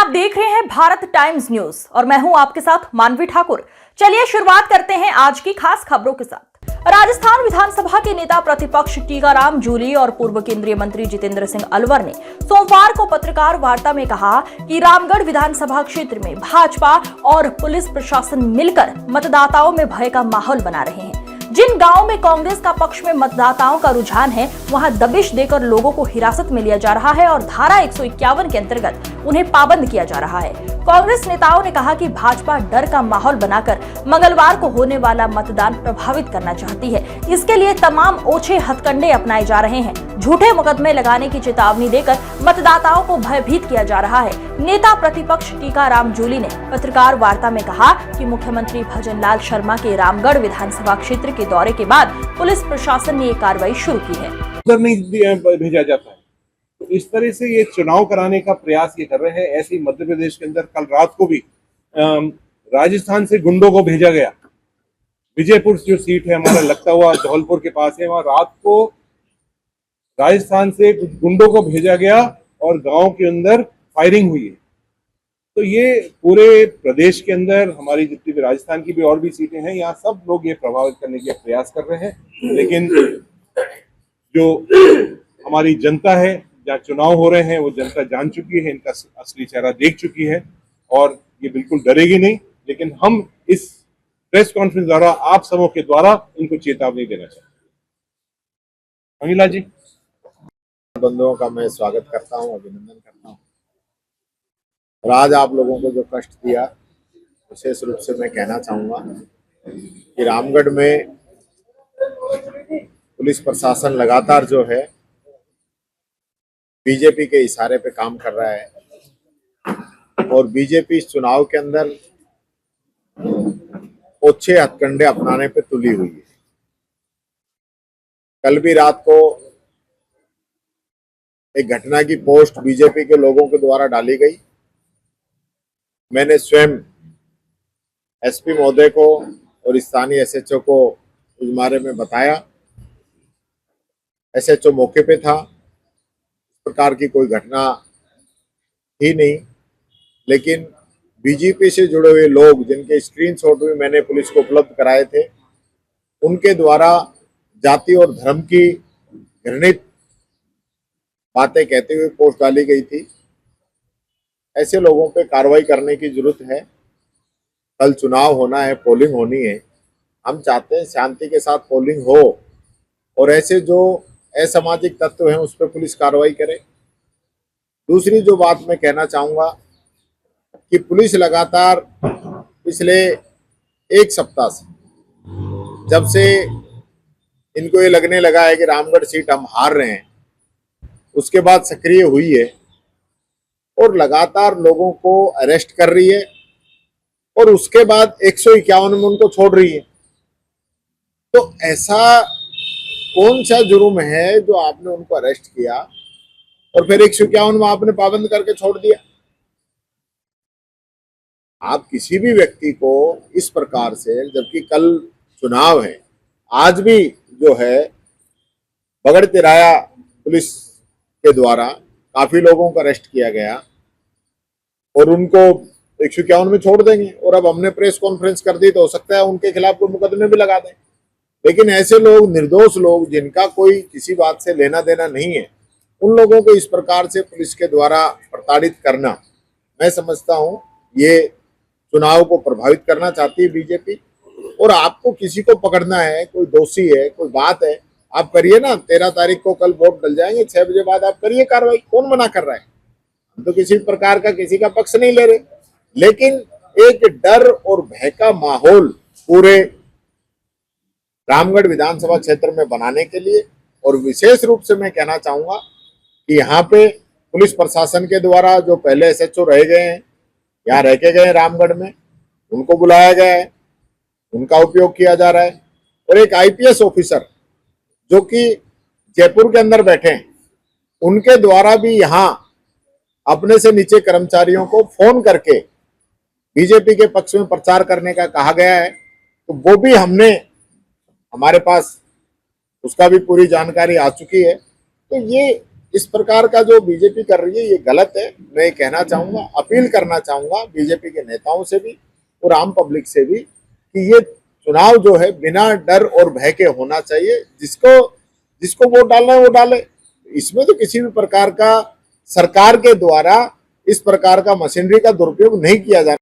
आप देख रहे हैं भारत टाइम्स न्यूज और मैं हूं आपके साथ मानवी ठाकुर। चलिए शुरुआत करते हैं आज की खास खबरों के साथ। राजस्थान विधानसभा के नेता प्रतिपक्ष टीकाराम जूली और पूर्व केंद्रीय मंत्री जितेंद्र सिंह अलवर ने सोमवार को पत्रकार वार्ता में कहा कि रामगढ़ विधानसभा क्षेत्र में भाजपा और पुलिस प्रशासन मिलकर मतदाताओं में भय का माहौल बना रहे हैं। जिन गांवों में कांग्रेस का पक्ष में मतदाताओं का रुझान है, वहां दबिश देकर लोगों को हिरासत में लिया जा रहा है और धारा 151 के अंतर्गत उन्हें पाबंद किया जा रहा है। कांग्रेस नेताओं ने कहा कि भाजपा डर का माहौल बनाकर मंगलवार को होने वाला मतदान प्रभावित करना चाहती है। इसके लिए तमाम ओछे हथकंडे अपनाए जा रहे हैं। झूठे मुकदमे लगाने की चेतावनी देकर मतदाताओं को भयभीत किया जा रहा है। नेता प्रतिपक्ष टीकाराम जूली ने पत्रकार वार्ता में कहा कि मुख्यमंत्री भजनलाल शर्मा के रामगढ़ विधानसभा क्षेत्र के दौरे के बाद पुलिस प्रशासन ने ये कार्रवाई शुरू की है। उधर नहीं भेजा जाता है, तो इस तरह से ये चुनाव कराने का प्रयास ये कर रहे हैं। ऐसे ही मध्य प्रदेश के अंदर कल रात को भी राजस्थान से गुंडों को भेजा गया। विजयपुर जो सीट है हमारा लगता हुआ धौलपुर के पास है, वहां रात को राजस्थान से गुंडों को भेजा गया और गांव के अंदर फायरिंग हुई है। तो ये पूरे प्रदेश के अंदर हमारी जितनी भी राजस्थान की भी और भी सीटें हैं, यहाँ सब लोग ये प्रभावित करने के प्रयास कर रहे हैं। लेकिन जो हमारी जनता है, जहाँ चुनाव हो रहे हैं, वो जनता जान चुकी है, इनका असली चेहरा देख चुकी है और ये बिल्कुल डरेगी नहीं। लेकिन हम इस प्रेस कॉन्फ्रेंस द्वारा, आप सबों के द्वारा इनको चेतावनी देना चाहते हैं। अनिला जी, बंधुओं का मैं स्वागत करता हूं, अभिनंदन करता हूं। और आज आप लोगों को जो कष्ट दिया, विशेष रूप से मैं कहना चाहूंगा कि रामगढ़ में पुलिस प्रशासन लगातार जो है बीजेपी के इशारे पे काम कर रहा है और बीजेपी इस चुनाव के अंदर ओछे हथकंडे अपनाने पे तुली हुई है। कल भी रात को एक घटना की पोस्ट बीजेपी के लोगों के द्वारा डाली गई। मैंने स्वयं एसपी महोदय को और स्थानीय एसएचओ को इस बारे में बताया। एसएचओ मौके पे था, इस प्रकार की कोई घटना ही नहीं। लेकिन बीजेपी से जुड़े हुए लोग जिनके स्क्रीनशॉट भी मैंने पुलिस को उपलब्ध कराए थे, उनके द्वारा जाति और धर्म की घृणित बातें कहते हुए पोस्ट डाली गई थी। ऐसे लोगों पे कार्रवाई करने की जरूरत है। कल चुनाव होना है, पोलिंग होनी है। हम चाहते हैं शांति के साथ पोलिंग हो और ऐसे जो असामाजिक तत्व हैं उस पर पुलिस कार्रवाई करे। दूसरी जो बात मैं कहना चाहूँगा कि पुलिस लगातार पिछले एक सप्ताह से, जब से इनको ये लगने लगा है कि रामगढ़ सीट हम हार रहे हैं, उसके बाद सक्रिय हुई है और लगातार लोगों को अरेस्ट कर रही है और उसके बाद 151 में उनको छोड़ रही है। तो ऐसा कौन सा जुर्म है जो आपने उनको अरेस्ट किया और फिर 151 में आपने पाबंद करके छोड़ दिया? आप किसी भी व्यक्ति को इस प्रकार से, जबकि कल चुनाव है, आज भी जो है बगड़ तिराया पुलिस के द्वारा काफी लोगों को अरेस्ट किया गया और उनको 151 में छोड़ देंगे। और अब हमने प्रेस कॉन्फ्रेंस कर दी तो हो सकता है उनके खिलाफ कोई मुकदमे भी लगा दें। लेकिन ऐसे लोग, निर्दोष लोग जिनका कोई किसी बात से लेना देना नहीं है, उन लोगों को इस प्रकार से पुलिस के द्वारा प्रताड़ित करना, मैं समझता हूं ये चुनाव को प्रभावित करना चाहती है बीजेपी। और आपको किसी को पकड़ना है, कोई दोषी है, कोई बात है, आप करिए ना। 13 तारीख को कल वोट डल जाएंगे, 6 बजे बाद आप करिए कार्रवाई। कौन मना कर रहा है? हम तो किसी प्रकार का किसी का पक्ष नहीं ले रहे। लेकिन एक डर और भय का माहौल पूरे रामगढ़ विधानसभा क्षेत्र में बनाने के लिए, और विशेष रूप से मैं कहना चाहूंगा कि यहाँ पे पुलिस प्रशासन के द्वारा जो पहले एसएचओ रह गए हैं, यहाँ रह के गए रामगढ़ में, उनको बुलाया गया है, उनका उपयोग किया जा रहा है। और एक आईपीएस ऑफिसर जो कि जयपुर के अंदर बैठे हैं, उनके द्वारा भी यहाँ अपने से नीचे कर्मचारियों को फोन करके बीजेपी के पक्ष में प्रचार करने का कहा गया है। तो वो भी हमारे पास उसका भी पूरी जानकारी आ चुकी है। तो ये इस प्रकार का जो बीजेपी कर रही है ये गलत है। मैं ये कहना चाहूंगा, अपील करना चाहूंगा बीजेपी के नेताओं से भी और आम पब्लिक से भी कि ये चुनाव जो है बिना डर और भय के होना चाहिए। जिसको वोट डालना है वो डाले। इसमें तो किसी भी प्रकार का सरकार के द्वारा इस प्रकार का मशीनरी का दुरुपयोग नहीं किया जाना।